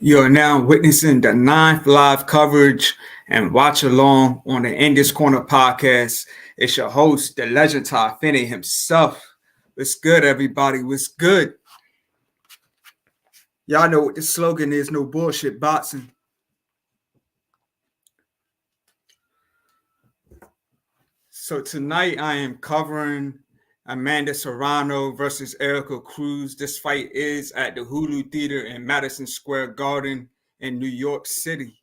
You are now witnessing the ninth live coverage and watch along on the In This Corner podcast. It's your host, the legend Ty Finney himself. What's good, everybody? What's good? Y'all know what the slogan is: no bullshit boxing. So tonight I am covering Amanda Serrano versus Erika Cruz. This fight is at the Hulu Theater in Madison Square Garden in New York City.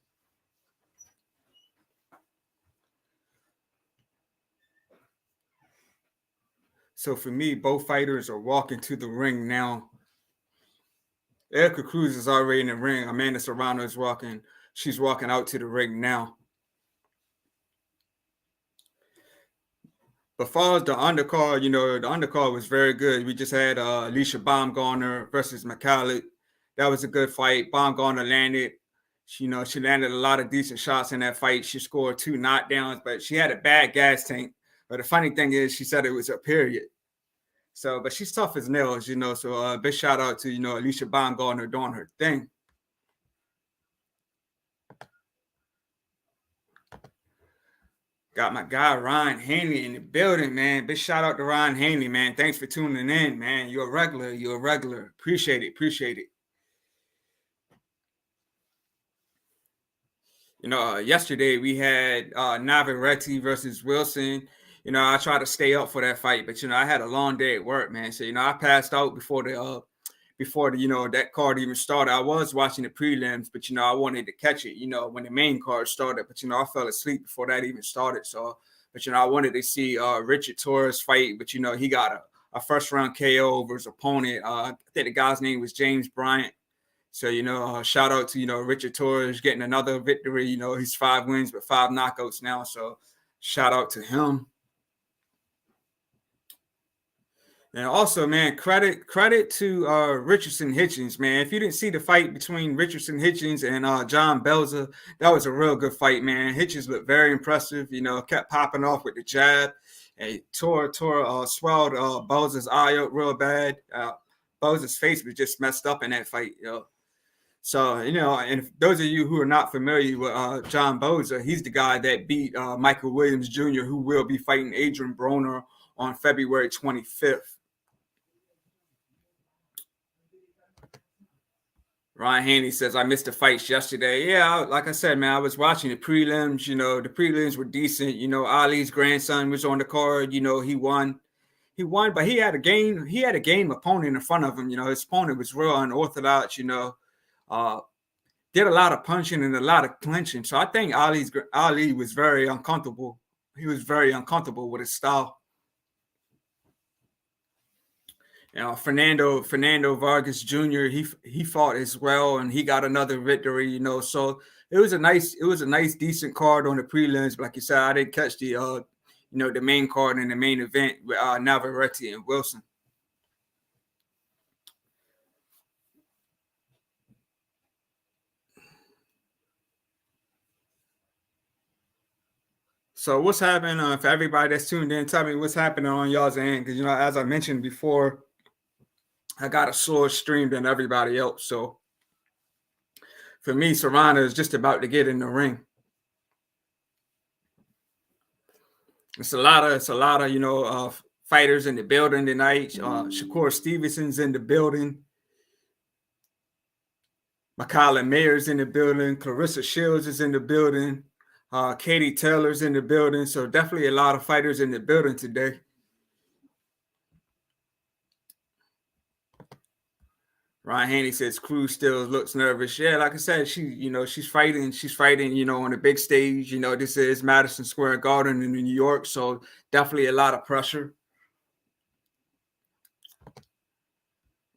So for me, both fighters are walking to the ring now. Erika Cruz is already in the ring. Amanda Serrano is walking. She's walking out to the ring now. But far as the undercard, the undercard was very good. We just had Alicia Baumgartner versus McCallum. That was a good fight. Baumgartner landed. She landed a lot of decent shots in that fight. She scored 2 knockdowns, but she had a bad gas tank. But the funny thing is, she said it was a period. So, but she's tough as nails, So, big shout out to Alicia Baumgartner doing her thing. Got my guy Ryan Hanley in the building, man. Big shout out to Ryan Hanley, man. Thanks for tuning in, man. You're a regular. Appreciate it. Yesterday we had Navarrete versus Wilson. I tried to stay up for that fight, but I had a long day at work, man. So I passed out before the that card even started. I was watching the prelims, but I wanted to catch it, when the main card started. But I fell asleep before that even started. So, but I wanted to see Richard Torres fight, but he got a first round KO over his opponent. I think the guy's name was James Bryant. So, shout out to, Richard Torres getting another victory. He's 5 wins, but 5 knockouts now. So shout out to him. And also, man, credit to Richardson Hitchens, man. If you didn't see the fight between Richardson Hitchens and John Belzer, that was a real good fight, man. Hitchens looked very impressive, kept popping off with the jab. And swelled Belzer's eye up real bad. Belzer's face was just messed up in that fight, So, and those of you who are not familiar with John Belzer, he's the guy that beat Michael Williams Jr., who will be fighting Adrian Broner on February 25th. Ryan Haney says, I missed the fights yesterday. Yeah, like I said, man, I was watching the prelims. The prelims were decent. Ali's grandson was on the card. He won. But he had a game opponent in front of him. His opponent was real unorthodox, did a lot of punching and a lot of clinching. So I think Ali was very uncomfortable. He was very uncomfortable with his style. Fernando Vargas Jr. He fought as well, and he got another victory. So it was a nice decent card on the prelims. But like you said, I didn't catch the the main card in the main event with Navarrete and Wilson. So what's happening for everybody that's tuned in? Tell me what's happening on y'all's end, because as I mentioned before, I got a slower stream than everybody else. So for me, Serrano is just about to get in the ring. It's a lot of fighters in the building tonight. Shakur Stevenson's in the building. Makala Mayer's in the building. Clarissa Shields is in the building. Katie Taylor's in the building. So definitely a lot of fighters in the building today. Ryan Haney says Cruz still looks nervous. Yeah, like I said, she's fighting, on the big stage. This is Madison Square Garden in New York, so definitely a lot of pressure.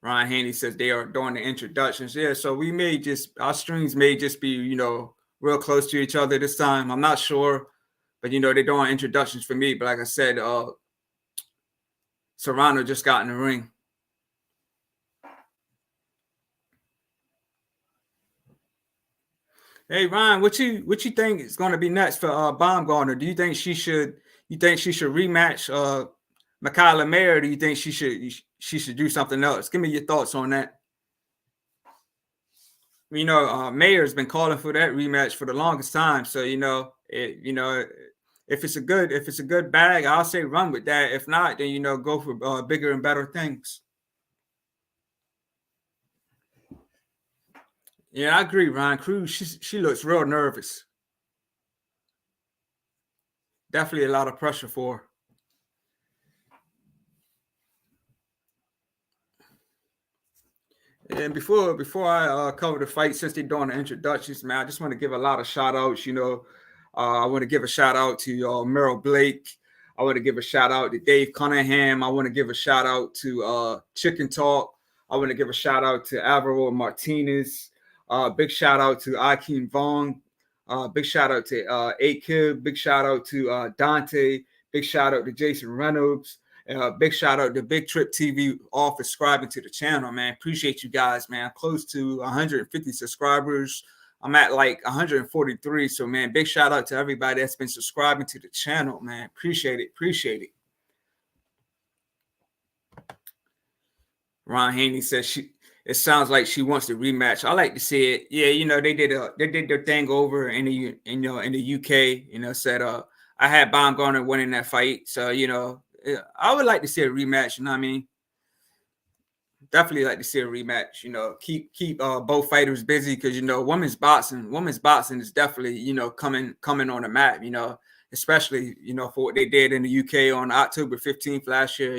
Ryan Haney says they are doing the introductions. Yeah, so our streams may just be, real close to each other this time. I'm not sure, but they're doing introductions for me. But like I said, Serrano just got in the ring. Hey Ryan, what you think is going to be next for Baumgartner? Do you think she should rematch Makala Mayer? Or do you think she should do something else? Give me your thoughts on that. Mayer's been calling for that rematch for the longest time. So if it's a good bag, I'll say run with that. If not, then go for bigger and better things. Yeah, I agree, Ryan Cruz. She looks real nervous. Definitely a lot of pressure for her. And before I cover the fight, since they're doing the introductions, man, I just want to give a lot of shout outs. I want to give a shout out to Merrill Blake. I want to give a shout out to Dave Cunningham. I want to give a shout out to Chicken Talk. I want to give a shout out to Alvaro Martinez. Big shout out to Akeem Vaughn. Big shout out to A-Kib. Big shout out to Dante. Big shout out to Jason Reynolds. Big shout out to Big Trip TV all for subscribing to the channel, man. Appreciate you guys, man. I'm close to 150 subscribers. I'm at like 143. So, man, big shout out to everybody that's been subscribing to the channel, man. Appreciate it. Appreciate it. Ron Haney says it sounds like she wants to rematch. I like to see it. Yeah, they did their thing over in the in the UK. Said I had Baumgartner winning that fight. So, I would like to see a rematch. You know what I mean? Definitely like to see a rematch. Keep both fighters busy because women's boxing is definitely coming on the map. Especially for what they did in the UK on October 15th last year.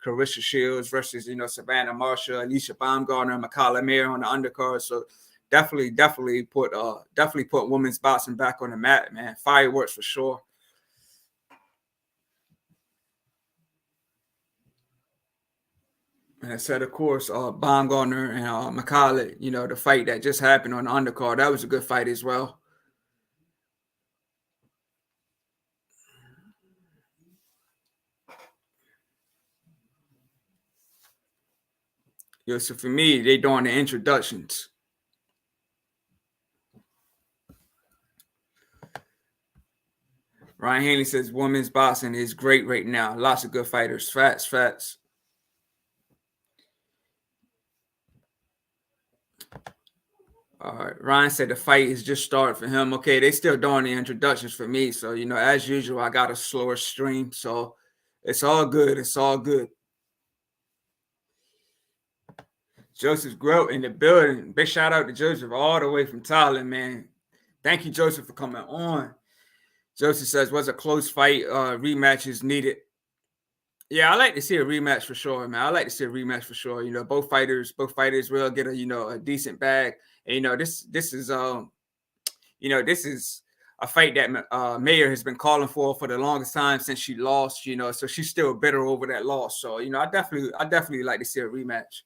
Clarissa Shields versus Savannah Marshall, Alicia Baumgartner, and Makala Mayer on the undercard. So definitely put women's boxing back on the map, man. Fireworks for sure. And I said, of course, Baumgartner and McCauley, the fight that just happened on the undercard, that was a good fight as well. So for me, they doing the introductions. Ryan Hanley says women's boxing is great right now. Lots of good fighters. Facts. All right. Ryan said the fight is just started for him. Okay, they still doing the introductions for me. So, as usual, I got a slower stream. So it's all good. It's all good. Joseph Grout in the building. Big shout out to Joseph all the way from Thailand, man. Thank you, Joseph, for coming on. Joseph says, was a close fight. Rematch is needed. Yeah, I like to see a rematch for sure, man. I like to see a rematch for sure. Both fighters will get a decent bag. And this is this is a fight that Mayer has been calling for the longest time since she lost. So she's still bitter over that loss. So I definitely like to see a rematch.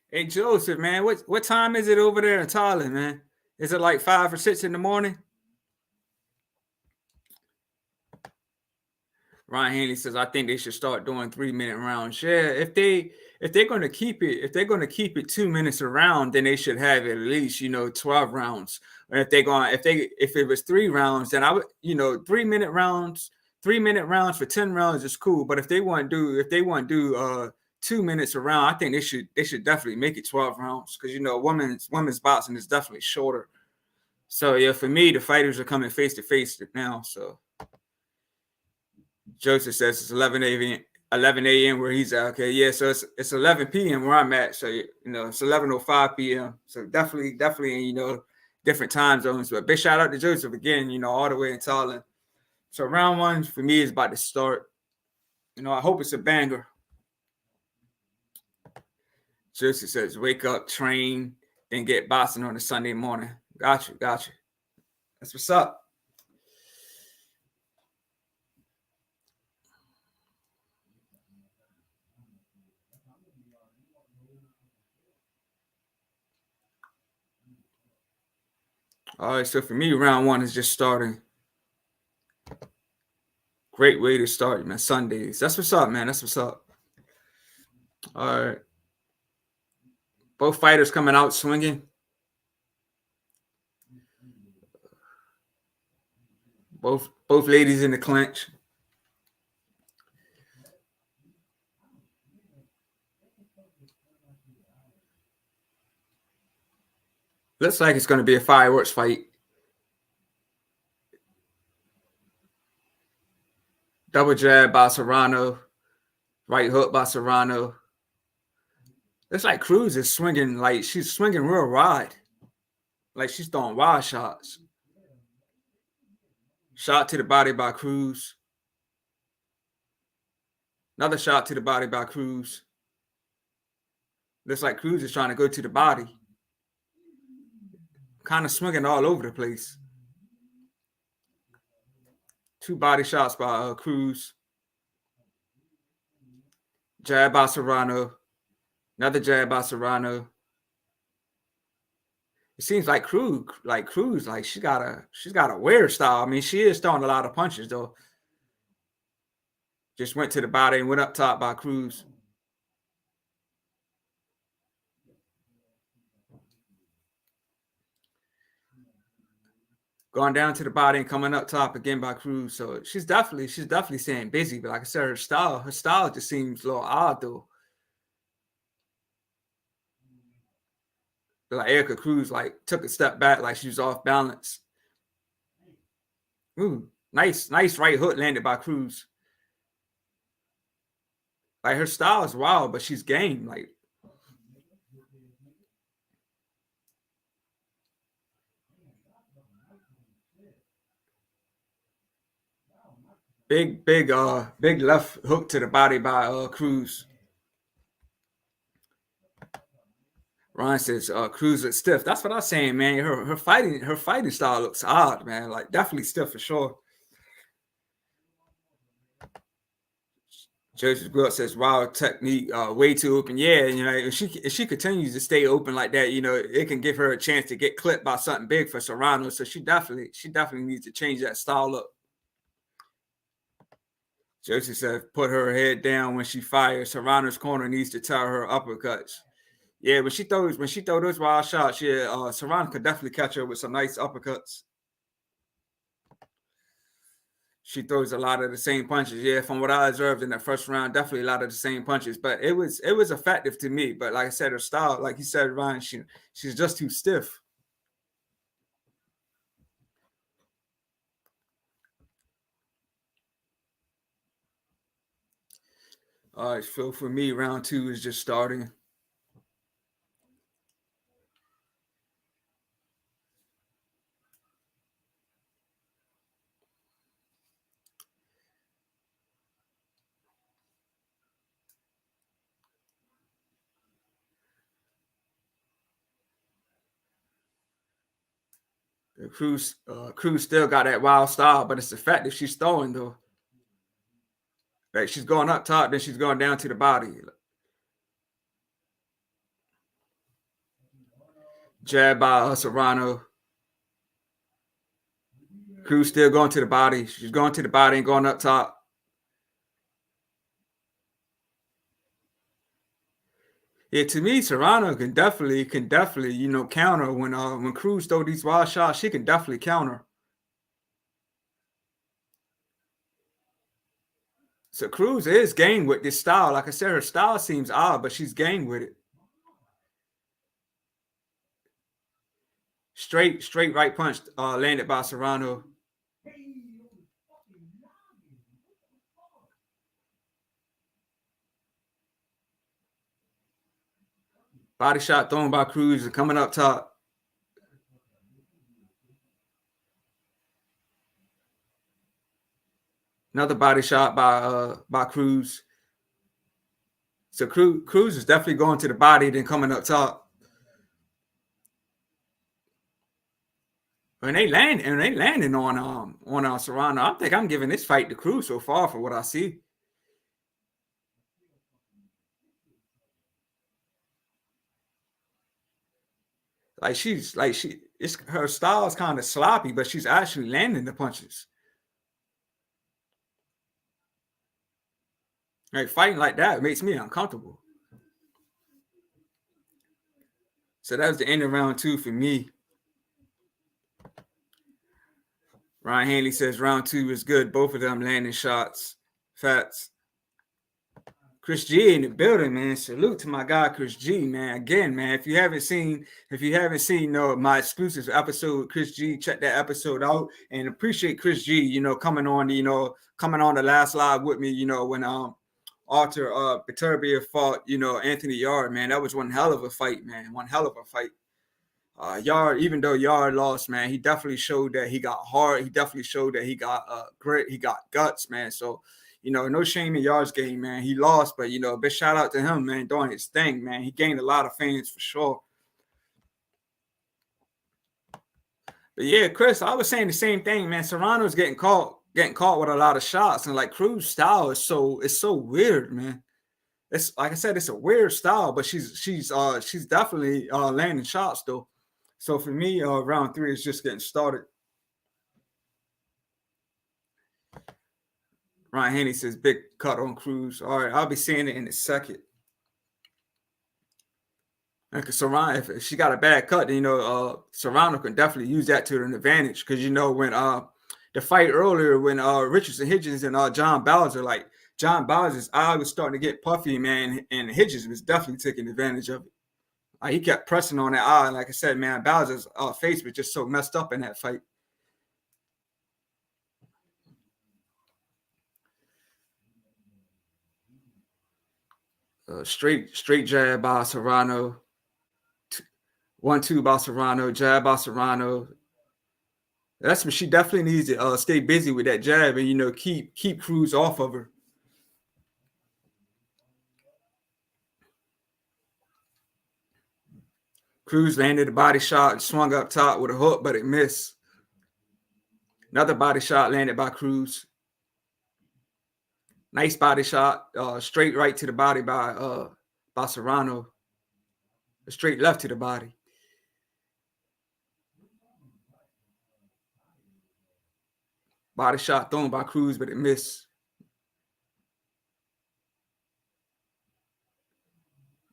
Hey Joseph, man, what time is it over there in Thailand, man? Is it like 5 or 6 in the morning? Ryan Hanley says, I think they should start doing 3-minute rounds. Yeah, if they're gonna keep it 2 minutes a round, then they should have at least 12 rounds. And if it was 3 rounds, then I would 3-minute rounds. 3-minute rounds for 10 rounds is cool, but if they want to do 2 minutes around, I think they should definitely make it 12 rounds because women's boxing is definitely shorter. So yeah, for me, the fighters are coming face to face now. So Joseph says it's 11 a.m. where he's at. Okay, yeah, so it's 11 p.m. where I'm at. So it's 11:05 p.m. So definitely different time zones. But big shout out to Joseph again. All the way in Thailand. So round one for me is about to start. I hope it's a banger. Joseph says, wake up, train, then get boxing on a Sunday morning. Got you. That's what's up. All right, so for me, round one is just starting. Great way to start, man. Sundays. That's what's up, man. That's what's up. All right. Both fighters coming out swinging. Both ladies in the clinch. Looks like it's going to be a fireworks fight. Double jab by Serrano. Right hook by Serrano. Looks like Cruz is swinging, like she's swinging real wide. Like she's throwing wide shots. Shot to the body by Cruz. Another shot to the body by Cruz. Looks like Cruz is trying to go to the body. Kind of swinging all over the place. Two body shots by Cruz. Jab by Serrano. Another jab by Serrano. It seems like Cruz, she's got a weird style. I mean, she is throwing a lot of punches though. Just went to the body and went up top by Cruz. Going down to the body and coming up top again by Cruz. So she's definitely staying busy. But like I said, her style just seems a little odd though. But like Erika Cruz like took a step back, like she was off balance. Ooh, nice right hook landed by Cruz. Like her style is wild, but she's game. Like big left hook to the body by Cruz. Ron says Cruz is stiff. That's what I'm saying, man. Her fighting style looks odd, man. Like definitely stiff for sure. Joseph Gwilt says, "Wow, technique, way too open." Yeah, you know, if she continues to stay open like that, you know, it can give her a chance to get clipped by something big for Serrano. So she definitely needs to change that style up. Joseph said, "Put her head down when she fires. Serrano's corner needs to tell her uppercuts." Yeah, when she throws those wild shots, yeah, Serrano could definitely catch her with some nice uppercuts. She throws a lot of the same punches. Yeah, from what I observed in that first round, definitely a lot of the same punches. But it was effective to me. But like I said, her style, like you said, Ryan, she's just too stiff. All right, so for me, round two is just starting. Cruz still got that wild style, but it's effective. She's throwing though. Right, she's going up top, then she's going down to the body. Jab by Serrano. Cruz still going to the body. She's going to the body and going up top. Yeah, to me, Serrano can definitely, you know, counter when Cruz throw these wild shots. She can definitely counter. So Cruz is game with this style. Like I said, her style seems odd, but she's game with it. Straight right punch landed by Serrano. Body shot thrown by Cruz coming up top. Another body shot by Cruz. So Cruz is definitely going to the body, then coming up top. And they landing on Serrano. I think I'm giving this fight to Cruz so far for what I see. Like she it's her style is kind of sloppy, but she's actually landing the punches. Like fighting like that makes me uncomfortable. So that was the end of round 2 for me. Ryan Hanley says round 2 is good. Both of them landing shots. Facts. Chris G in the building, man. Salute to my guy Chris G, man. Again, man. If you haven't seen my exclusive episode with Chris G, check that episode out and appreciate Chris G, coming on the last live with me, when Arthur Beterbiev fought, Anthony Yard, man. That was one hell of a fight, man. One hell of a fight. Yard, even though Yard lost, man, he definitely showed that he got hard. He definitely showed that he got grit. He got guts, man. So, no shame in Yard's game, man. He lost, but, big shout out to him, man, doing his thing, man. He gained a lot of fans for sure. But yeah, Chris, I was saying the same thing, man. Serrano's getting caught with a lot of shots, and like Cruz style is so weird, man. It's like I said, it's a weird style, but she's definitely landing shots though. So for me, round 3 is just getting started. Ryan Haney says big cut on Cruz. All right, I'll be seeing it in a second. Because Serrano, if she got a bad cut, then Serrano can definitely use that to an advantage. Because when the fight earlier when Richardson Hitchens and John Bowser's eye was starting to get puffy, man, and Hitchens was definitely taking advantage of it. He kept pressing on that eye. And like I said, man, Bowser's face was just so messed up in that fight. Straight jab by Serrano. 1-2 by Serrano. Jab by Serrano. That's what she definitely needs to stay busy with that jab and, keep Cruz off of her. Cruz landed a body shot and swung up top with a hook, but it missed. Another body shot landed by Cruz. Nice body shot, straight right to the body by Serrano. A straight left to the body. Body shot thrown by Cruz, but it missed.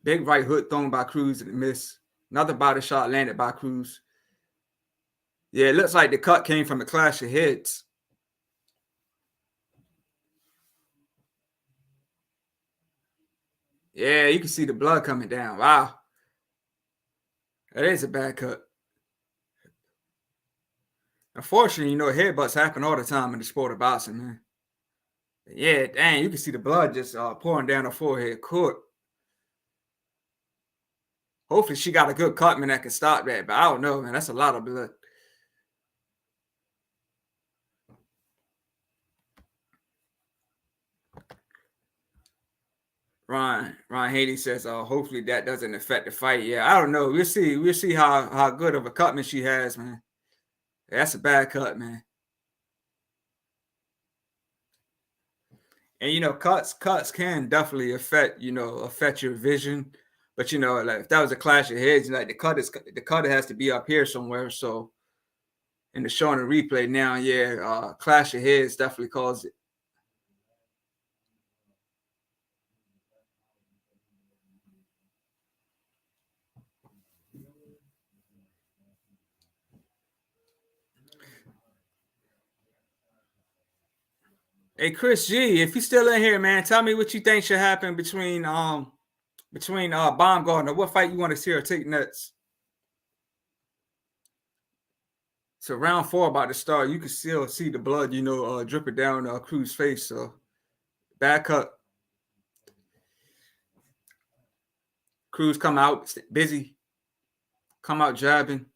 Big right hook thrown by Cruz, and it missed. Another body shot landed by Cruz. Yeah, it looks like the cut came from a clash of heads. Yeah, you can see the blood coming down. Wow. That is a bad cut. Unfortunately, headbutts happen all the time in the sport of boxing, man. Yeah, dang, you can see the blood just pouring down her forehead. Court. Hopefully she got a good cutman that can stop that, but I don't know, man. That's a lot of blood. Ryan Haney says, hopefully that doesn't affect the fight. Yeah, I don't know. We'll see. We'll see how good of a cutman she has, man. That's a bad cut, man. And cuts can definitely affect your vision. But like if that was a clash of heads, like the cut has to be up here somewhere. So in the showing the replay now, yeah, clash of heads definitely caused it. Hey Chris G, if you're still in here, man, tell me what you think should happen between Baumgartner. What fight you want to see her take next? So round 4 about to start. You can still see the blood, dripping down Cruz's face. So bad cut. Cruz come out busy. Come out jabbing.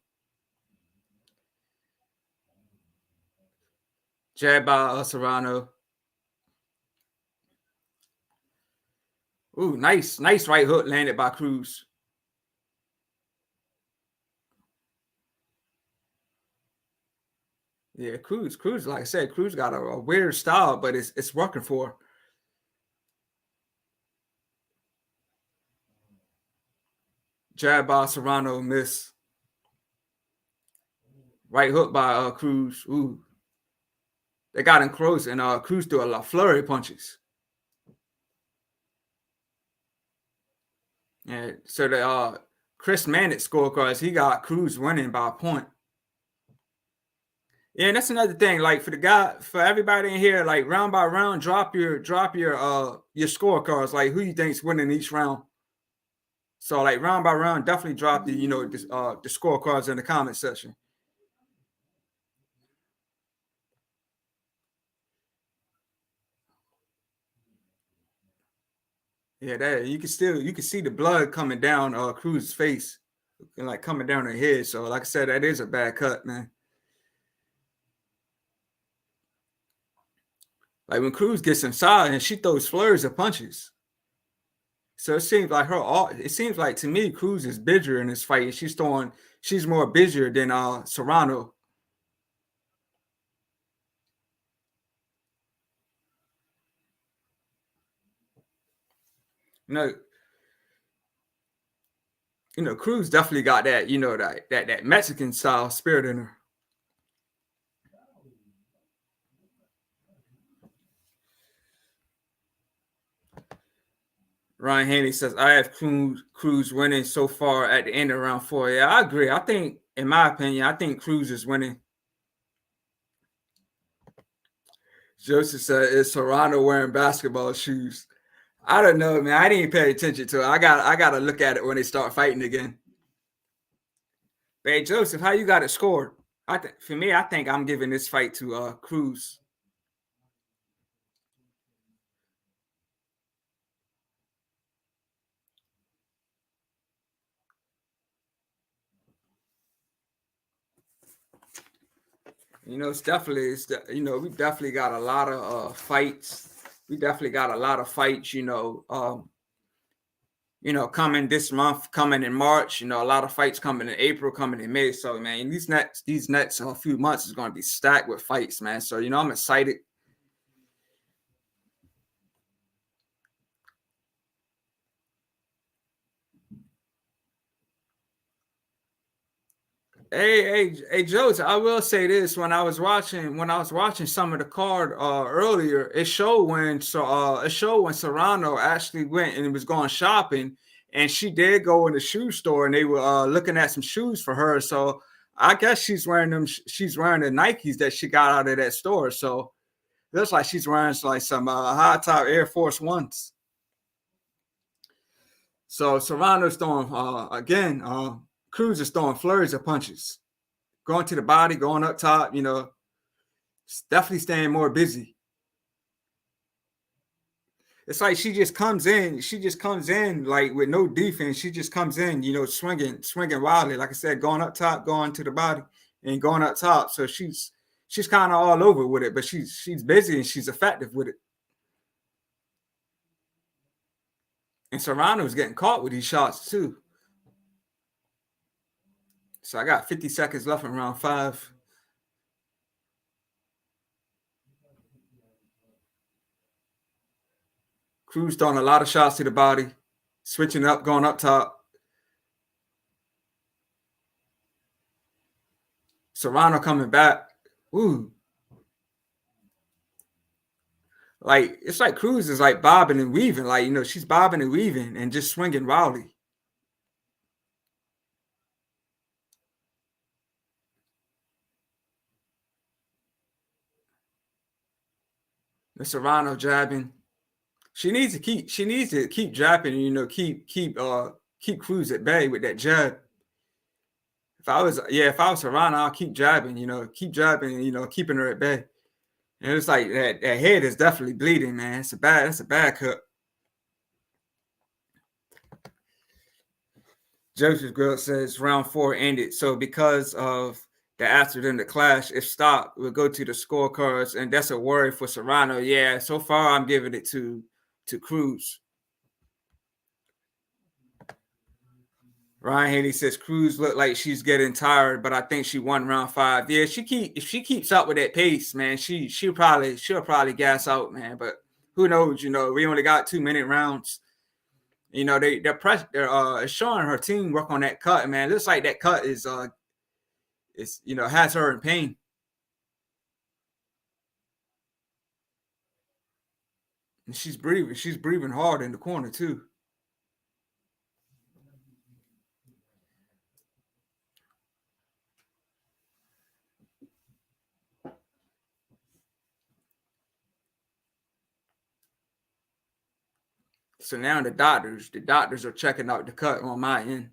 Jab by Serrano. Ooh, nice right hook landed by Cruz. Yeah, Cruz, like I said, Cruz got a weird style, but it's working for her. Jab by Serrano, miss. Right hook by Cruz. Ooh, they got him close, and Cruz threw a lot flurry of punches. And so the Chris Mannix scorecards, he got Cruz winning by a point. Yeah, and that's another thing. Like for everybody in here, like round by round, drop your scorecards. Like who you think's winning each round. So like round by round, definitely drop the the scorecards in the comment section. Yeah, that you can see the blood coming down Cruz's face and like coming down her head. So like I said, that is a bad cut, man. Like when Cruz gets inside and she throws flurries of punches. So it seems like it seems like to me Cruz is busier in this fight. She's more busier than Serrano. You know, Cruz definitely got that, that Mexican style spirit in her. Ryan Haney says, I have Cruz winning so far at the end of round 4. Yeah, I agree. I think, in my opinion, I think Cruz is winning. Joseph said, is Serrano wearing basketball shoes? I don't know, man. I didn't pay attention to it. I got to look at it when they start fighting again. Hey, Joseph, how you got it scored? For me, I think I'm giving this fight to Cruz. It's definitely we definitely got a lot of fights. We definitely got a lot of fights. Coming this month, coming in March. A lot of fights coming in April, coming in May. So man, these next few months is going to be stacked with fights, man. So I'm excited. Hey, Joseph, I will say this: when I was watching some of the card earlier, it showed when Serrano actually went and was going shopping, and she did go in the shoe store, and they were looking at some shoes for her. So I guess she's wearing them. She's wearing the Nikes that she got out of that store. So it looks like she's wearing like some high top Air Force Ones. So Serrano's throwing again. Cruz is throwing flurries of punches, going to the body, going up top. Definitely staying more busy. It's like she just comes in. She just comes in like with no defense. She just comes in, swinging wildly. Like I said, going up top, going to the body, and going up top. So she's kind of all over with it, but she's busy and she's effective with it. And Serrano's getting caught with these shots too. So I got 50 seconds left in round 5. Cruz throwing a lot of shots to the body, switching up, going up top. Serrano coming back. Ooh. Like, it's like Cruz is like bobbing and weaving. Like, she's bobbing and weaving and just swinging wildly. The Serrano jabbing. She needs to keep jabbing, keep Cruz at bay with that jab. If I was Serrano, I'll keep jabbing, keeping her at bay. And it's like that head is definitely bleeding, man. That's a bad cut. Joseph Grill says round 4 ended. So because of the accident, the clash, if stopped, we'll go to the scorecards, and that's a worry for Serrano. Yeah, so far I'm giving it to Cruz. Ryan Haney says Cruz looked like she's getting tired, but I think she won round 5. Yeah, if she keeps up with that pace, man, she'll probably gas out, man. But who knows? We only got 2-minute rounds. They're showing her team work on that cut, man. It looks like that cut is it's has her in pain. And she's breathing. She's breathing hard in the corner too. So now the doctors are checking out the cut on my end.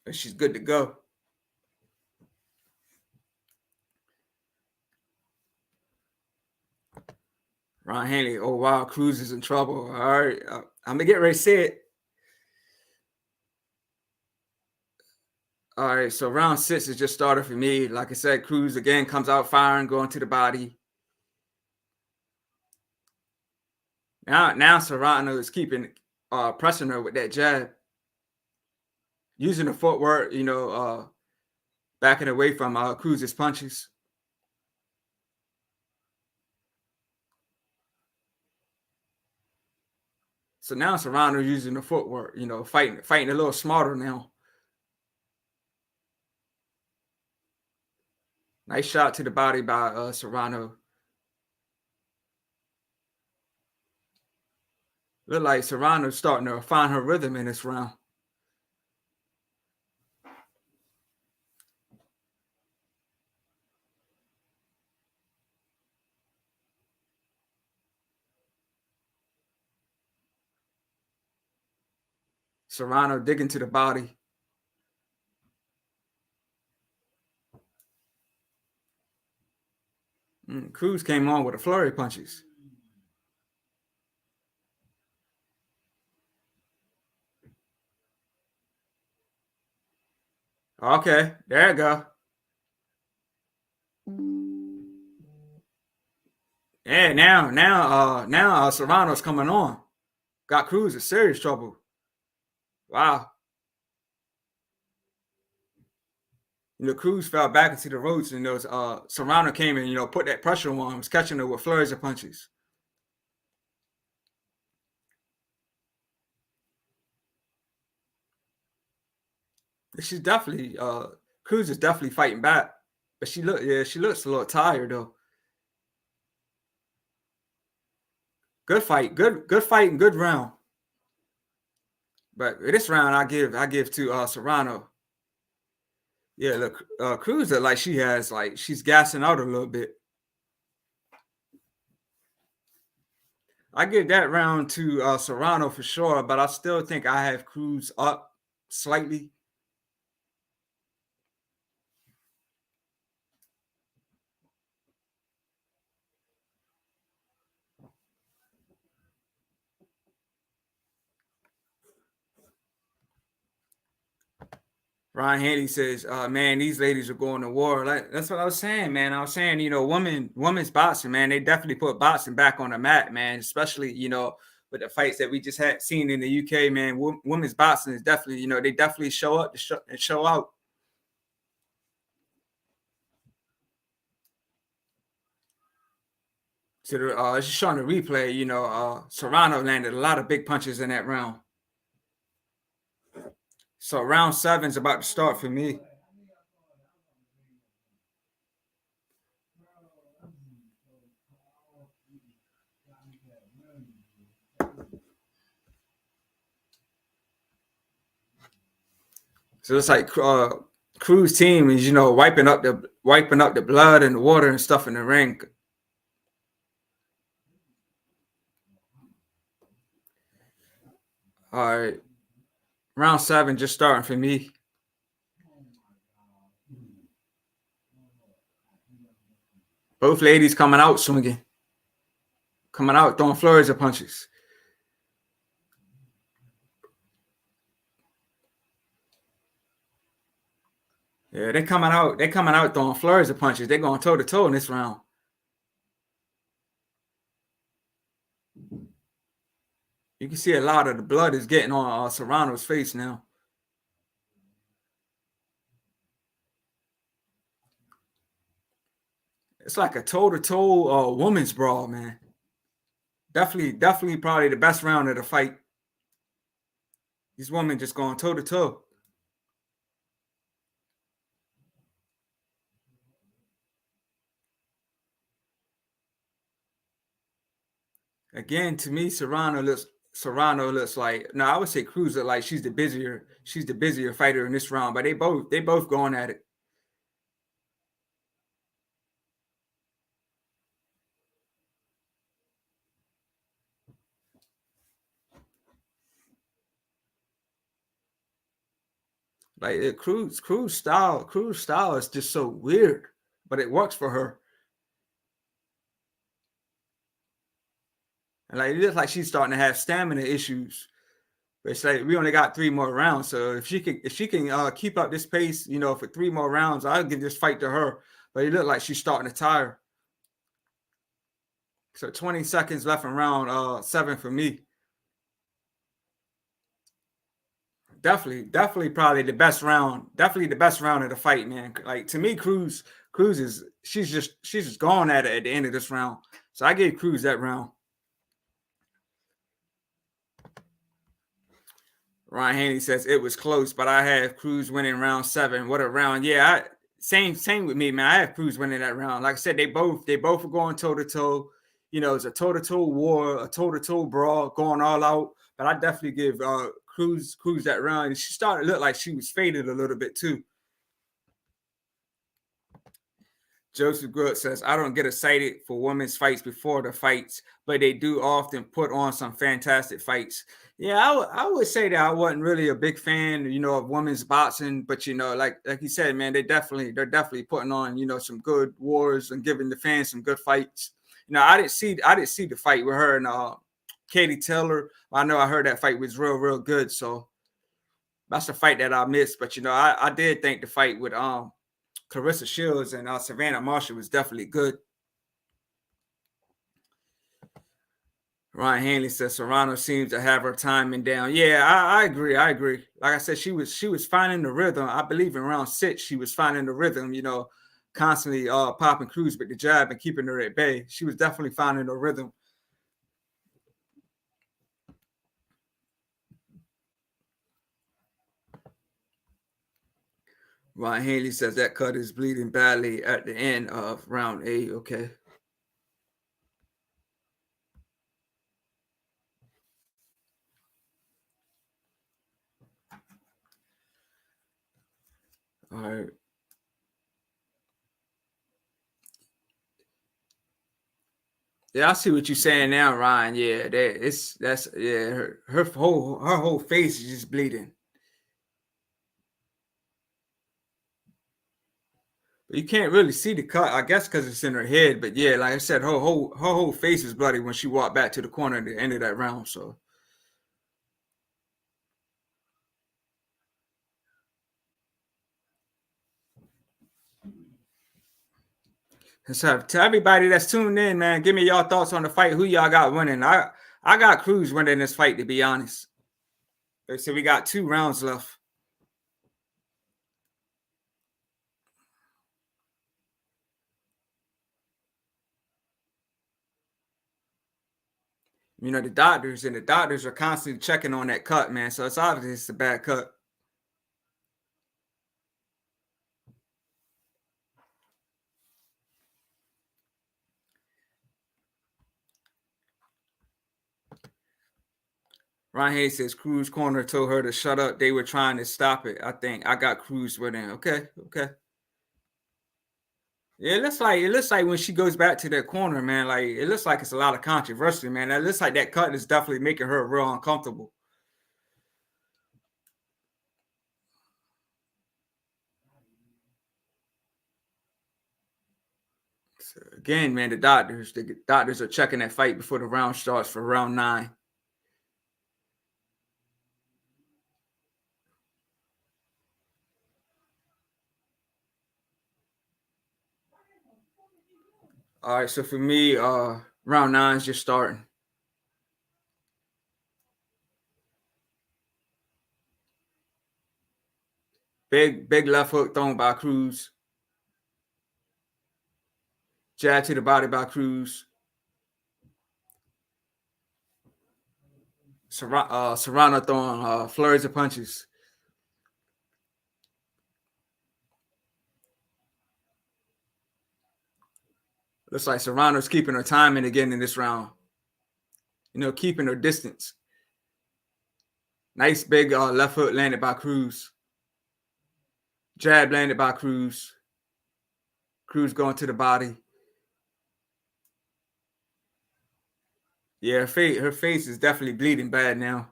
And she's good to go. Ron Hanley, oh wow, Cruz is in trouble. All right, I'm gonna get ready to say it. All right, so round 6 is just started for me. Like I said, Cruz again comes out firing, going to the body. Now Serrano is keeping pressing her with that jab, using the footwork, backing away from Cruz's punches. So now Serrano using the footwork, fighting a little smarter now. Nice shot to the body by Serrano. Look like Serrano's starting to find her rhythm in this round. Serrano digging to the body. Cruz came on with a flurry of punches. Okay, there you go. Yeah, now Serrano's coming on. Got Cruz in serious trouble. Wow. Cruz fell back into the ropes, and those Serrano came and put that pressure on him, was catching her with flurries of punches. She's definitely Cruz is definitely fighting back, but she looks a little tired though. Good fight, good fight, and good round. But this round, I give to Serrano. Yeah, look, Cruz like she's gassing out a little bit. I give that round to Serrano for sure, but I still think I have Cruz up slightly. Ryan Handy says, man, these ladies are going to war. Like, that's what I was saying, man. I was saying, women's boxing, man, they definitely put boxing back on the map, man, especially, with the fights that we just had seen in the UK, man. Women's boxing is definitely, they definitely show up and show out. So just showing the replay, Serrano landed a lot of big punches in that round. So round 7 is about to start for me. So it's like Cruz team is, wiping up the blood and the water and stuff in the ring. All right. Round 7 just starting for me. Both ladies coming out swinging. Coming out throwing flurries of punches. Yeah, they're coming out throwing flurries of punches. They're going toe to toe in this round. You can see a lot of the blood is getting on Serrano's face now. It's like a toe-to-toe women's brawl, man. Definitely probably the best round of the fight. These women just going toe-to-toe. Again, to me, Serrano looks like, no, I would say Cruz look like she's the busier fighter in this round, but they both going at it. Like Cruz style is just so weird, but it works for her. And like it looks like she's starting to have stamina issues. But it's like we only got 3 more rounds, so if she can keep up this pace, for 3 more rounds, I'll give this fight to her. But it looked like she's starting to tire. So 20 seconds left in round 7 for me. Definitely, probably the best round. Definitely the best round of the fight, man. Like to me, Cruz is she's just gone at it at the end of this round. So I gave Cruz that round. Ryan Haney says it was close, but I have Cruz winning round 7. What a round! Yeah, same with me, man. I have Cruz winning that round. Like I said, they both are going toe to toe. It's a toe to toe war, a toe to toe brawl, going all out. But I definitely give Cruz that round. And she started to look like she was faded a little bit too. Joseph Good says, I don't get excited for women's fights before the fights, but they do often put on some fantastic fights. Yeah, I would say that I wasn't really a big fan, of women's boxing, but like you said, man, they're definitely putting on, some good wars and giving the fans some good fights. I didn't see the fight with her and Katie Taylor. I know I heard that fight was real good, so that's a fight that I missed. But I did think the fight with Clarissa Shields and Savannah Marshall was definitely good. Ryan Hanley says Serrano seems to have her timing down. Yeah, I agree. I agree. Like I said, she was finding the rhythm. I believe in round 6, she was finding the rhythm. Constantly popping Cruz with the jab and keeping her at bay. She was definitely finding the rhythm. Ryan Hanley says that cut is bleeding badly at the end of round 8. Okay. All right. Yeah, I see what you're saying now, Ryan. Yeah, that's yeah. Her whole face is just bleeding. But you can't really see the cut, I guess, because it's in her head. But yeah, like I said, her whole face is bloody when she walked back to the corner at the end of that round. So to everybody that's tuned in, man, give me y'all thoughts on the fight. Who y'all got winning? I got Cruz winning this fight, to be honest. So we got 2 rounds left. The doctors are constantly checking on that cut, man. So it's obvious it's a bad cut. Ryan Hayes says Cruz corner told her to shut up. They were trying to stop it. I think I got Cruz winning. Okay, okay. Yeah, it looks like when she goes back to that corner, man. Like it looks like it's a lot of controversy, man. It looks like that cut is definitely making her real uncomfortable. So again, man, the doctors are checking that fight before the round starts for round 9. All right, so for me, round 9 is just starting. Big left hook thrown by Cruz. Jab to the body by Cruz. Serrano throwing flurries of punches. Looks like Serrano's keeping her timing again in this round. keeping her distance. Nice big left hook landed by Cruz. Jab landed by Cruz. Cruz going to the body. Yeah, her face is definitely bleeding bad now.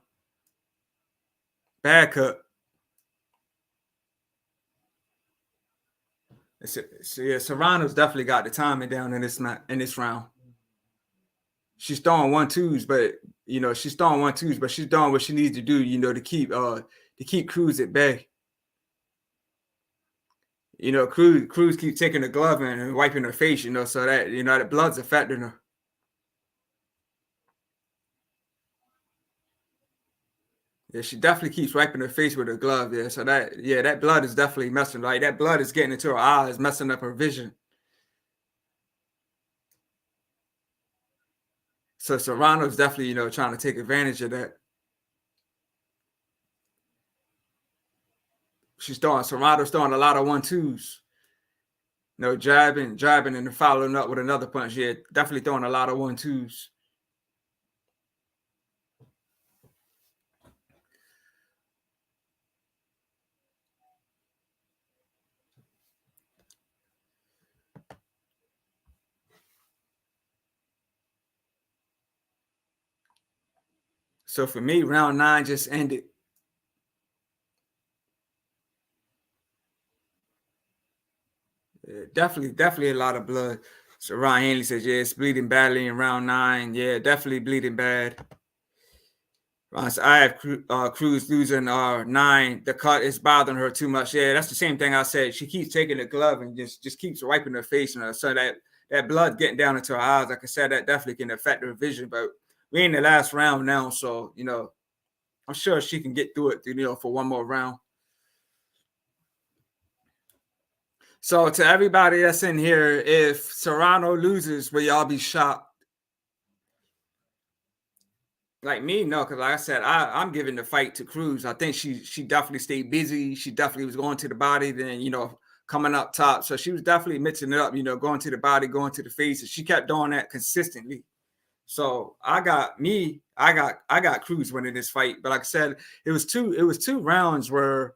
Bad cut. So yeah, Serrano's definitely got the timing down in this round. She's throwing 1-2s, but she's doing what she needs to do, to keep Cruz at bay. Cruz keeps taking the glove and wiping her face, so that that blood's affecting her. Yeah, she definitely keeps wiping her face with her glove. Yeah, so that blood is definitely messing. Like that blood is getting into her eyes, messing up her vision. So Serrano's definitely, trying to take advantage of that. Serrano's throwing a lot of 1-2s. Jabbing and then following up with another punch. Yeah, definitely throwing a lot of 1-2s. So for me, round 9 just ended. Yeah, definitely a lot of blood. So Ryan Hanley says, yeah, it's bleeding badly in round 9. Yeah, definitely bleeding bad. So I have Cruz losing 9. The cut is bothering her too much. Yeah, that's the same thing I said. She keeps taking the glove and just keeps wiping her face, so that blood getting down into her eyes. Like I said, that definitely can affect her vision. But we're in the last round now, so I'm sure she can get through it, for one more round. So to everybody that's in here, if Serrano loses, will y'all be shocked? Like me, no, because like I said, I'm giving the fight to Cruz. I think she definitely stayed busy. She definitely was going to the body, then coming up top. So she was definitely mixing it up, going to the body, going to the face. And she kept doing that consistently. So I got Cruz winning this fight. But like I said, it was two rounds where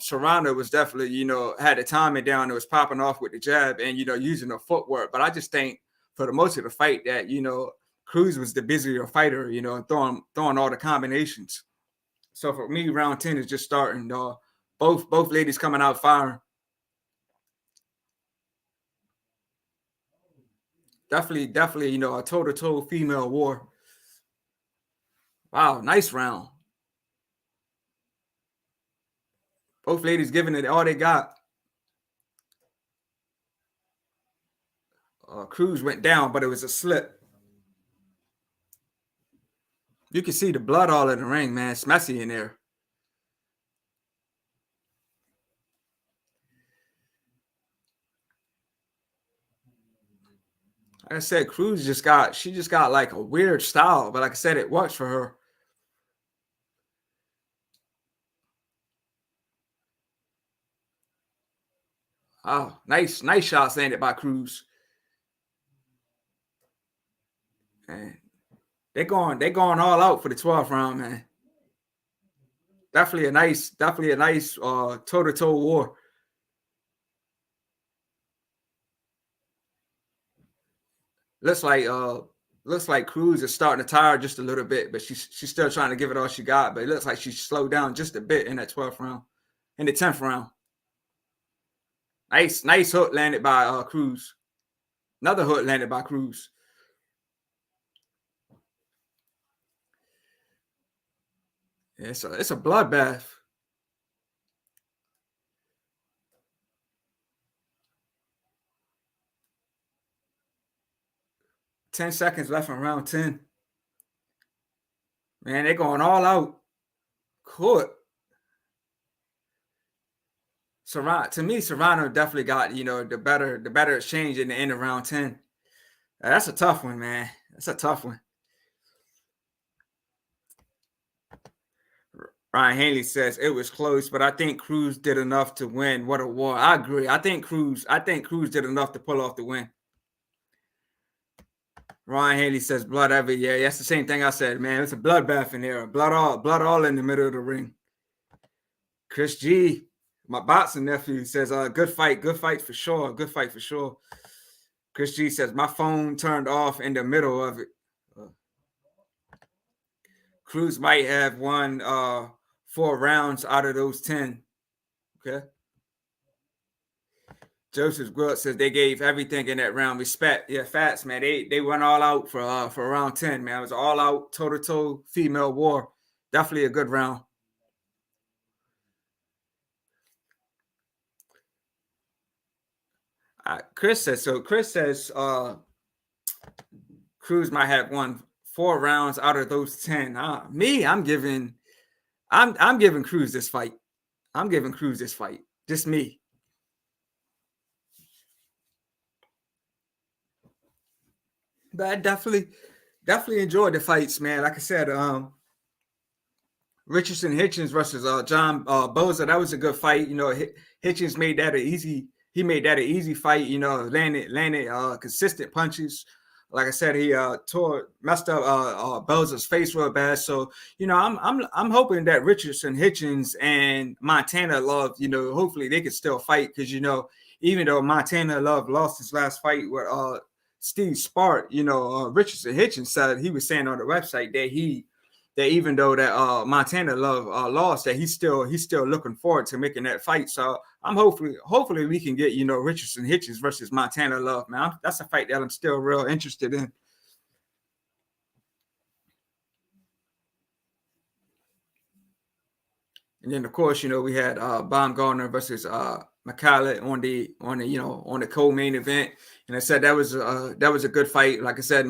Serrano was definitely, had the timing down. It was popping off with the jab and, using the footwork. But I just think for the most of the fight that, Cruz was the busier fighter, throwing all the combinations. So for me, round 10 is just starting. Both ladies coming out firing. Definitely, a toe-to-toe female war. Wow, nice round. Both ladies giving it all they got. Cruz went down, but it was a slip. You can see the blood all in the ring, man. It's messy in there. Like I said, Cruz just got like a weird style, but like I said, it works for her. Oh, nice shots landed by Cruz. Man, they're going all out for the 12th round, man. Definitely a nice toe-to-toe war. Looks like Cruz is starting to tire just a little bit, but she's still trying to give it all she got. But it looks like she slowed down just a bit in that 12th round. In the 10th round. Nice hook landed by Cruz. Another hook landed by Cruz. Yeah, it's a bloodbath. Ten seconds left in round 10. Man, they're going all out. Court. Serrano definitely got, the better exchange in the end of round 10. That's a tough one, man. That's a tough one. Ryan Hanley says it was close, but I think Cruz did enough to win. What a war. I agree. I think Cruz did enough to pull off the win. Ryan Haley says blood every. Yeah, that's the same thing I said, man. It's a bloodbath in there. Blood all in the middle of the ring. Chris G, my boxing nephew, says, good fight for sure. Good fight for sure. Chris G says, my phone turned off in the middle of it. Cruz might have won 4 rounds out of those 10. Okay. Joseph Gwilt says they gave everything in that round. Respect. Yeah, facts, man. They went all out for round 10, man. It was all out, toe-to-toe female war. Definitely a good round. Chris says Cruz might have won 4 rounds out of those 10. I'm giving Cruz this fight. I'm giving Cruz this fight. Just me. But I definitely enjoyed the fights, man. Like I said, Richardson Hitchens versus John Boza. That was a good fight. You know, Hitchens made that an easy. He made that an easy fight. You know, landed consistent punches. Like I said, he messed up Boza's face real bad. So you know, I'm hoping that Richardson Hitchens and Montana Love, you know, hopefully they could still fight because you know, even though Montana Love lost his last fight with Steve Spark, you know, Richardson Hitchens said he was saying on the website that even though that Montana Love lost, that he's still looking forward to making that fight. So I'm hopefully we can get, you know, Richardson Hitchens versus Montana Love, man. That's a fight that I'm still real interested in. And then of course, you know, we had Baumgartner versus McCallum on the co-main event. And I said that was a good fight. Like I said,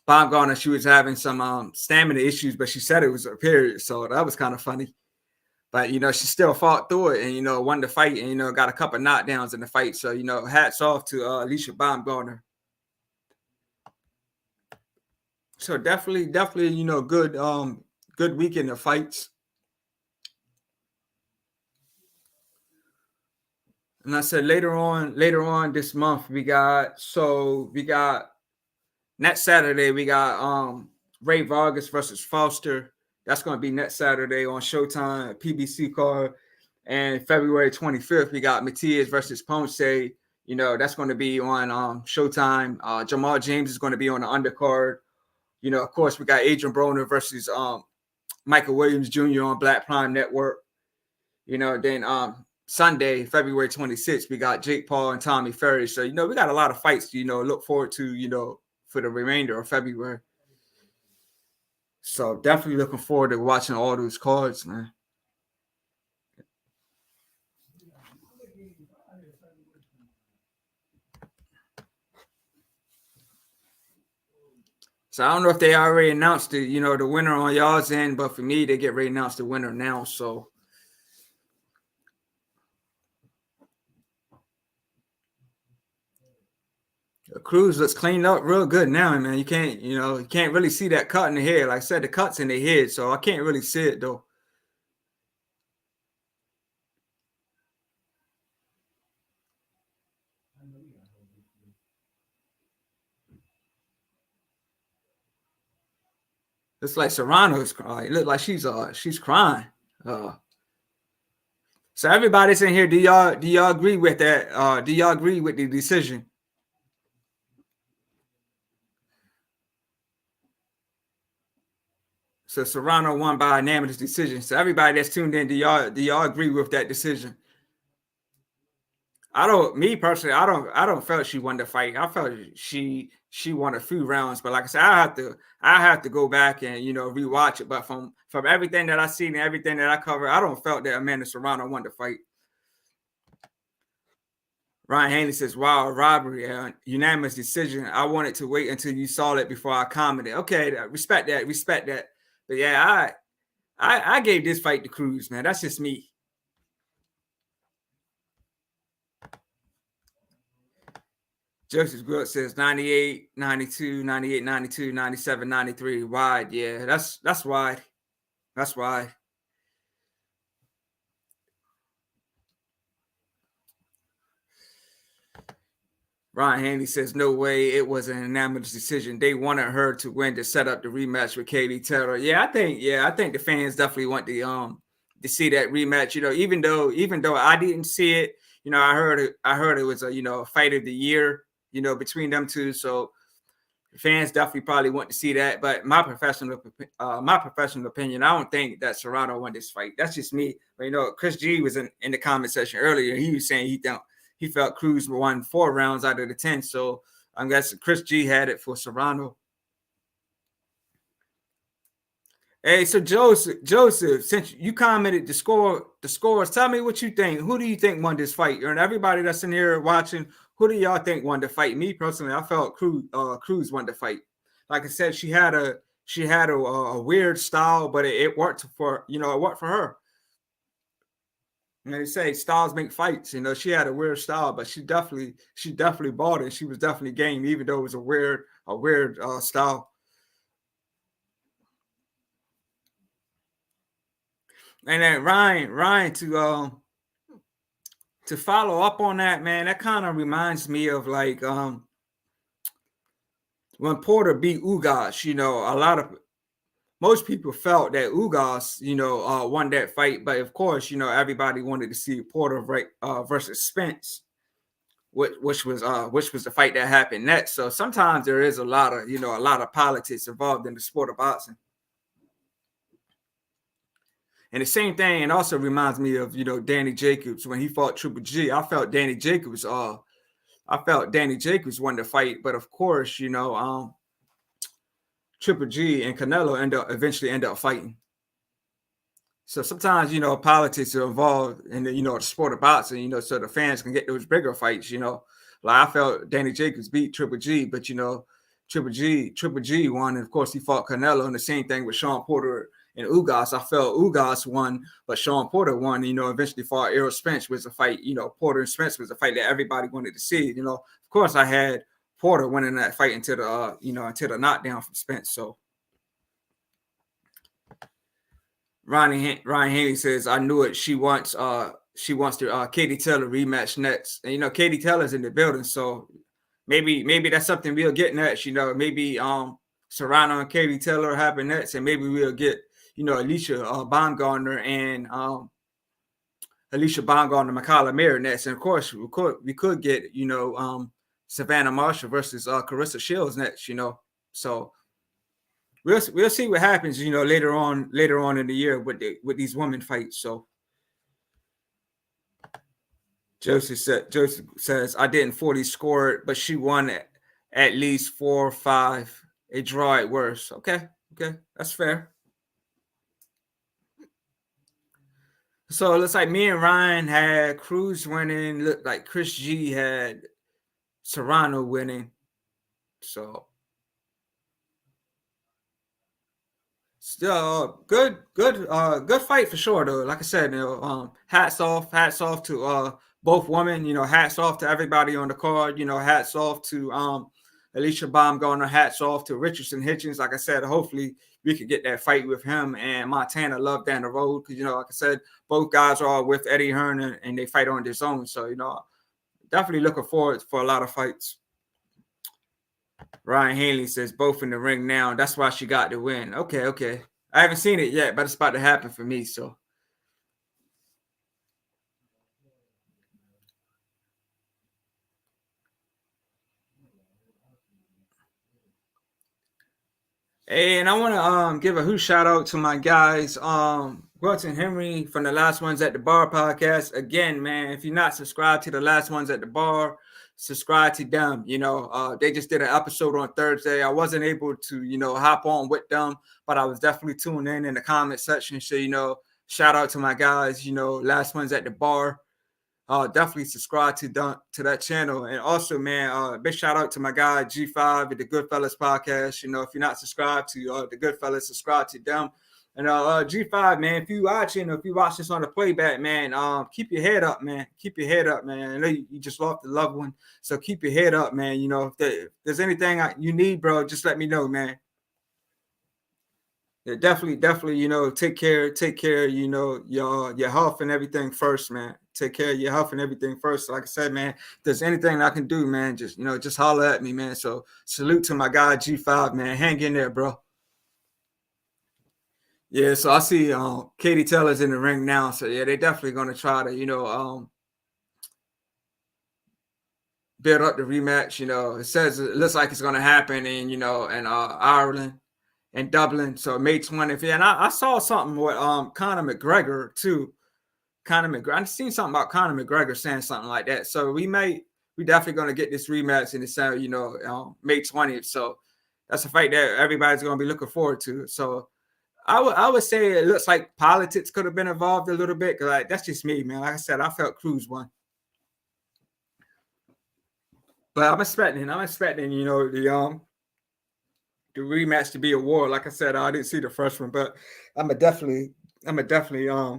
Baumgartner, she was having some stamina issues, but she said it was a period. So that was kind of funny. But, you know, she still fought through it and, you know, won the fight and, you know, got a couple of knockdowns in the fight. So, you know, hats off to Alicia Baumgartner. So definitely, you know, good weekend of fights. And I said later on this month, we got next Saturday, we got Ray Vargas versus Foster. That's going to be next Saturday on Showtime, PBC card. And February 25th, we got Matias versus Ponce. You know, that's going to be on Showtime. Jamal James is going to be on the undercard. You know, of course, we got Adrian Broner versus Michael Williams Jr. on Black Prime Network. You know, then Sunday, February 26th, we got Jake Paul and Tommy Fury. So, you know, we got a lot of fights to, you know, look forward to, you know, for the remainder of February. So definitely looking forward to watching all those cards, man. So I don't know if they already announced the, you know, the winner on y'all's end, but for me, they get ready to announce the winner now. So Cruz looks cleaned up real good now, man. You can't really see that cut in the head. Like I said, the cut's in the head, so I can't really see it though. It's like Serrano's crying. It looks like she's crying. So everybody's in here. Do y'all agree with that? Do y'all agree with the decision? So Serrano won by unanimous decision. So everybody that's tuned in, do y'all agree with that decision? Me personally, I don't felt she won the fight. I felt she won a few rounds, but like I said, I have to go back and, you know, rewatch it. But from everything that I seen and everything that I covered, I don't felt that Amanda Serrano won the fight. Ryan Haney says, "Wow, robbery, unanimous decision. I wanted to wait until you saw it before I commented." Okay, respect that. But yeah, I gave this fight to Cruz, man. That's just me. Joseph Gwilt says 98, 92, 98, 92, 97, 93. Wide. Yeah, that's wide. That's wide. Ryan Hanley says, no way, it was an unanimous decision. They wanted her to win to set up the rematch with Katie Taylor. I think the fans definitely want to see that rematch. Even though I didn't see it, I heard it was a fight of the year, between them two. So fans definitely probably want to see that. But my professional opinion, I don't think that Serrano won this fight. That's just me. But Chris G was in the comment section earlier. He was saying he felt Cruz won 4 rounds out of the 10. So I'm guessing Chris G had it for Serrano. Hey, so Joseph, since you commented the scores, tell me what you think. Who do you think won this fight? And everybody that's in here watching, who do y'all think won the fight? Me personally, I felt Cruz won the fight. Like I said, she had a weird style, but it worked for her. And they say styles make fights. She had a weird style, but she definitely bought it. She was definitely game, even though it was a weird style. And then Ryan to follow up on that, man, that kind of reminds me of like when Porter beat Ugas. Most people felt that Ugas, won that fight, but of course, everybody wanted to see Porter versus Spence, which was the fight that happened next. So sometimes there is a lot of politics involved in the sport of boxing. And the same thing, and also reminds me of Danny Jacobs when he fought Triple G. I felt Danny Jacobs won the fight, but of course, Triple G and Canelo eventually end up fighting. So sometimes politics are involved in the sport of boxing, so the fans can get those bigger fights. Like I felt Danny Jacobs beat Triple G, but Triple G won, and of course he fought Canelo, and the same thing with Sean Porter and Ugas. I felt Ugas won, but Sean Porter won. Eventually fought Errol Spence was a fight. Porter and Spence was a fight that everybody wanted to see. Of course I had Porter winning that fight until the knockdown from Spence. So Ryan Haney says, I knew it. She wants the Katie Taylor rematch next. And Katie Taylor's in the building, so maybe that's something we'll get next. Maybe Serrano and Katie Taylor happen next, and maybe we'll get Alicia Baumgartner and Mikala Mir next. And of course we could get Savannah Marshall versus Carissa Shields next. So we'll see what happens later on in the year with these women fights. So Joseph says I didn't 40 score it, but she won at least 4 or 5. A draw at worst. Okay, that's fair. So it looks like me and Ryan had Cruz winning. Looked like Chris G had Serrano winning. So still good fight for sure though. Like I said, hats off to both women. Hats off to everybody on the card. Hats off to Alicia Baumgartner. Hats off to Richardson Hitchens. Like I said, hopefully we could get that fight with him and Montana Love down the road, because like I said, both guys are with Eddie Hearn and they fight on their own. So definitely looking forward for a lot of fights. Ryan Hanley says both in the ring now. That's why she got the win. Okay. I haven't seen it yet, but it's about to happen for me. So. Hey, and I want to give a huge shout out to my guys, Wilton Henry from the Last Ones at the Bar podcast. Again, man, if you're not subscribed to the Last Ones at the Bar, subscribe to them. They just did an episode on Thursday. I wasn't able to, hop on with them, but I was definitely tuning in the comment section. So, shout out to my guys, Last Ones at the Bar. Definitely subscribe to that channel. And also, man, big shout out to my guy G5 at the Goodfellas podcast. If you're not subscribed to the Goodfellas, subscribe to them. And G5, man, if you watch this on the playback, man, keep your head up, man. Keep your head up, man. I know you just lost a loved one, so keep your head up, man. If there's anything you need, bro, just let me know, man. Yeah, definitely, take care, your health and everything first, man. Take care of your health and everything first. Like I said, man, if there's anything I can do, man, just holler at me, man. So salute to my guy G5, man. Hang in there, bro. Yeah, so I see Katie Taylor's in the ring now. So yeah, they're definitely gonna try to, build up the rematch. It looks like it's gonna happen in Ireland and Dublin. So May 20th. Yeah, and I saw something with Conor McGregor too. Conor McGregor. I seen something about Conor McGregor saying something like that. So we definitely gonna get this rematch in December, May 20th. So that's a fight that everybody's gonna be looking forward to. So I would say it looks like politics could have been involved a little bit. Cause like that's just me, man. Like I said, I felt Cruz won. But I'm expecting, the rematch to be a war. Like I said, I didn't see the first one, but I'm a definitely uh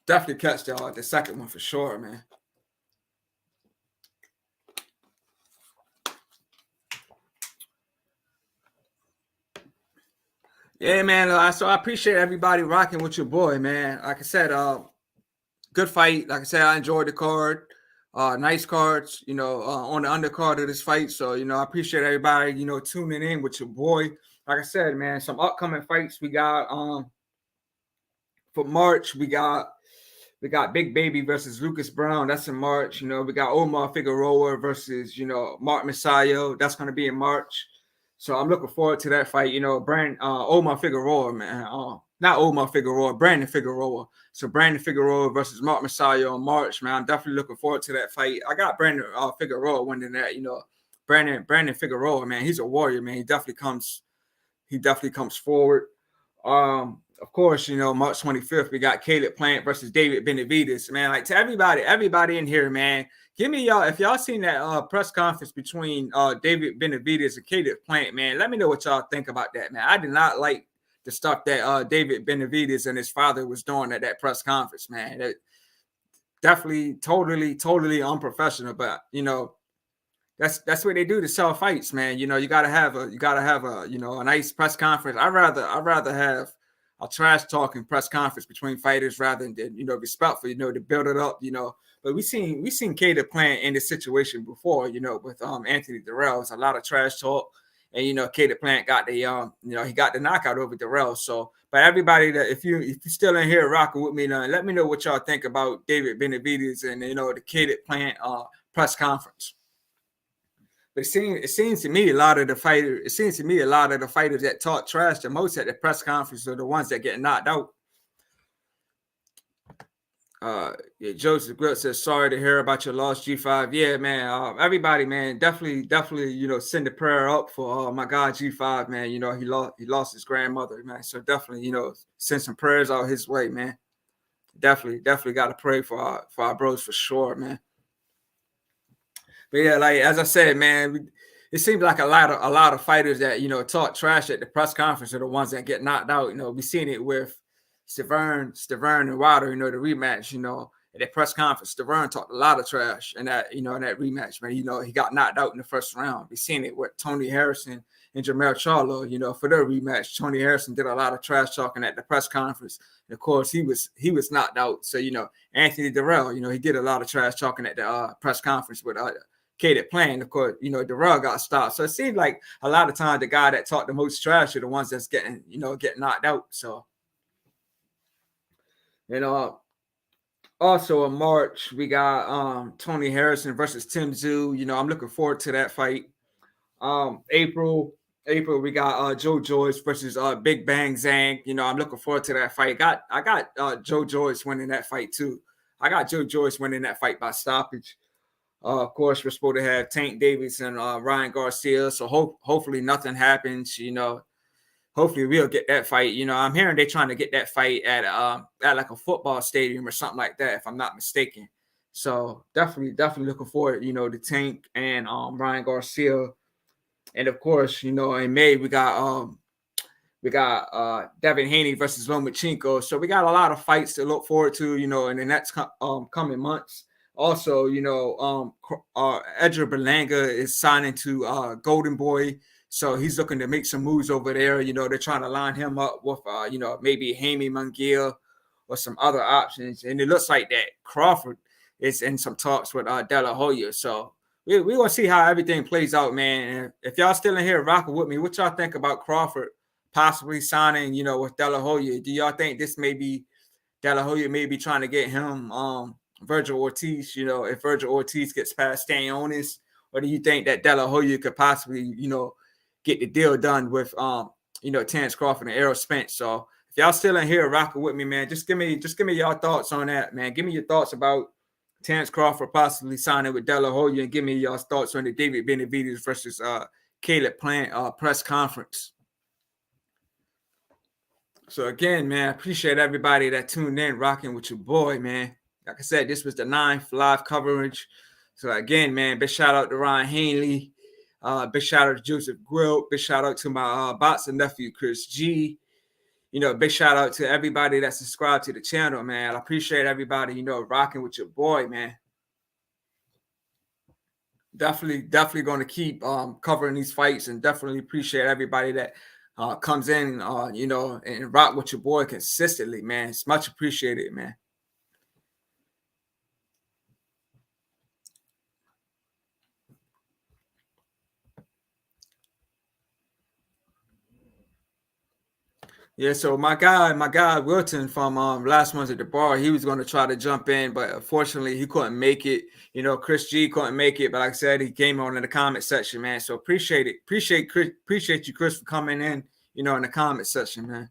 definitely catch the second one for sure, man. Yeah, man. So I appreciate everybody rocking with your boy, man. Like I said, good fight. Like I said, I enjoyed the card. Nice cards, on the undercard of this fight. So, I appreciate everybody, tuning in with your boy. Like I said, man, some upcoming fights we got for March. We got Big Baby versus Lucas Brown. That's in March. We got Omar Figueroa versus, Mark Masayo. That's going to be in March. So I'm looking forward to that fight. Omar Figueroa, man. Not Omar Figueroa, Brandon Figueroa. So Brandon Figueroa versus Mark Masayo in March, man. I'm definitely looking forward to that fight. I got Brandon Figueroa winning that. Brandon Figueroa, man. He's a warrior, man. He definitely comes forward. Of course, March 25th, we got Caleb Plant versus David Benavidez. Man, like to everybody in here, man, give me y'all, if y'all seen that press conference between David Benavidez and Caleb Plant, man, let me know what y'all think about that, man. I did not like the stuff that David Benavidez and his father was doing at that press conference, man. It, definitely, totally unprofessional, but that's what they do to sell fights, man. You gotta have a a nice press conference. I rather have a trash talking press conference between fighters rather than respectful, to build it up. But we seen Kato Plant in this situation before, with Anthony Durrell. It's a lot of trash talk. And Kato Plant got he got the knockout over Durrell. So, but everybody that if you're still in here rocking with me, now, let me know what y'all think about David Benavidez and the Kato Plant press conference. But it seems to me a lot of the fighters that talk trash the most at the press conference are the ones that get knocked out. Yeah, Joseph Grit says sorry to hear about your loss, G5. Yeah, man. Everybody, man, definitely, send a prayer up for my guy G5, man. He lost his grandmother, man. So definitely, send some prayers out his way, man. Definitely got to pray for our bros for sure, man. But yeah, like as I said, man, it seems like a lot of fighters that talk trash at the press conference are the ones that get knocked out. We seen it with Stavern and Wilder. The rematch. At the press conference, Stavern talked a lot of trash in that rematch, man. He got knocked out in the first round. We seen it with Tony Harrison and Jamel Charlo. For their rematch, Tony Harrison did a lot of trash talking at the press conference. And of course, he was knocked out. So Anthony Durrell, he did a lot of trash talking at the press conference with Kato Plant. Of course, Durrell got stopped. So it seems like a lot of times the guy that talked the most trash are the ones that's getting knocked out. So, you know, also in March, we got Tony Harrison versus Tim Tszyu. I'm looking forward to that fight. April, we got Joe Joyce versus Big Bang Zhang. I'm looking forward to that fight. I got Joe Joyce winning that fight too. I got Joe Joyce winning that fight by stoppage. Of course, we're supposed to have Tank Davis and Ryan Garcia. So hopefully nothing happens. Hopefully we'll get that fight. I'm hearing they're trying to get that fight at like a football stadium or something like that, if I'm not mistaken. So definitely looking forward. To Tank and Ryan Garcia, and of course, in May we got Devin Haney versus Lomachenko. So we got a lot of fights to look forward to, in the next coming months. Also, Edgar Berlanga is signing to Golden Boy. So he's looking to make some moves over there. You know, they're trying to line him up with, you know, maybe Jaime Munguia or some other options. And it looks like that Crawford is in some talks with De La Hoya. So we're going to see how everything plays out, man. And if y'all still in here rocking with me, what y'all think about Crawford possibly signing, you know, with De La Hoya? Do y'all think this may be De La Hoya may be trying to get him Virgil Ortiz, you know, if Virgil Ortiz gets past Stanionis? Or do you think that De La Hoya could possibly, you know, get the deal done with you know, Terrence Crawford and Errol Spence? So if y'all still in here rocking with me, man, just give me y'all thoughts on that, man. Give me your thoughts about Terrence Crawford possibly signing with De La Hoya, and give me y'all thoughts on the David Benavidez versus Caleb Plant press conference. So again, man, I appreciate everybody that tuned in, rocking with your boy, man. Like I said, this was the 9th live coverage. So again, man, big shout out to Ryan Hanley. Big shout out to Joseph Grill. Big shout out to my boxing nephew, Chris G. You know, big shout out to everybody that subscribed to the channel, man. I appreciate everybody, you know, rocking with your boy, man. Definitely going to keep covering these fights, and definitely appreciate everybody that comes in, you know, and rock with your boy consistently, man. It's much appreciated, man. Yeah, so my guy Wilton from Last Ones at the Bar, he was going to try to jump in, but unfortunately he couldn't make it. You know, Chris G couldn't make it, but like I said, he came on in the comment section, man. So appreciate it. Appreciate you, Chris, for coming in, you know, in the comment section, man.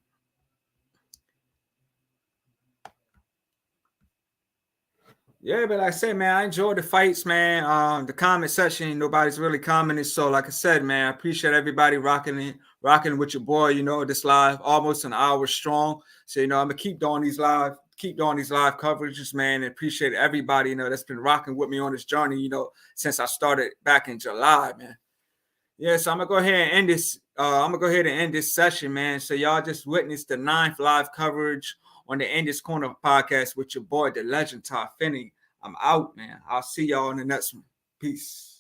Yeah, but like I said, man, I enjoyed the fights, man. The comment section, nobody's really commenting. So, like I said, man, I appreciate everybody rocking with your boy. You know, this live almost an hour strong. So, you know, I'm gonna keep doing these live coverages, man. And appreciate everybody, you know, that's been rocking with me on this journey, you know, since I started back in July, man. Yeah, so I'm gonna go ahead and end this. I'm gonna go ahead and end this session, man. So y'all just witnessed the 9th live coverage on the End This Corner podcast with your boy, the legend Todd Finney. I'm out, man. I'll see y'all in the next one. Peace.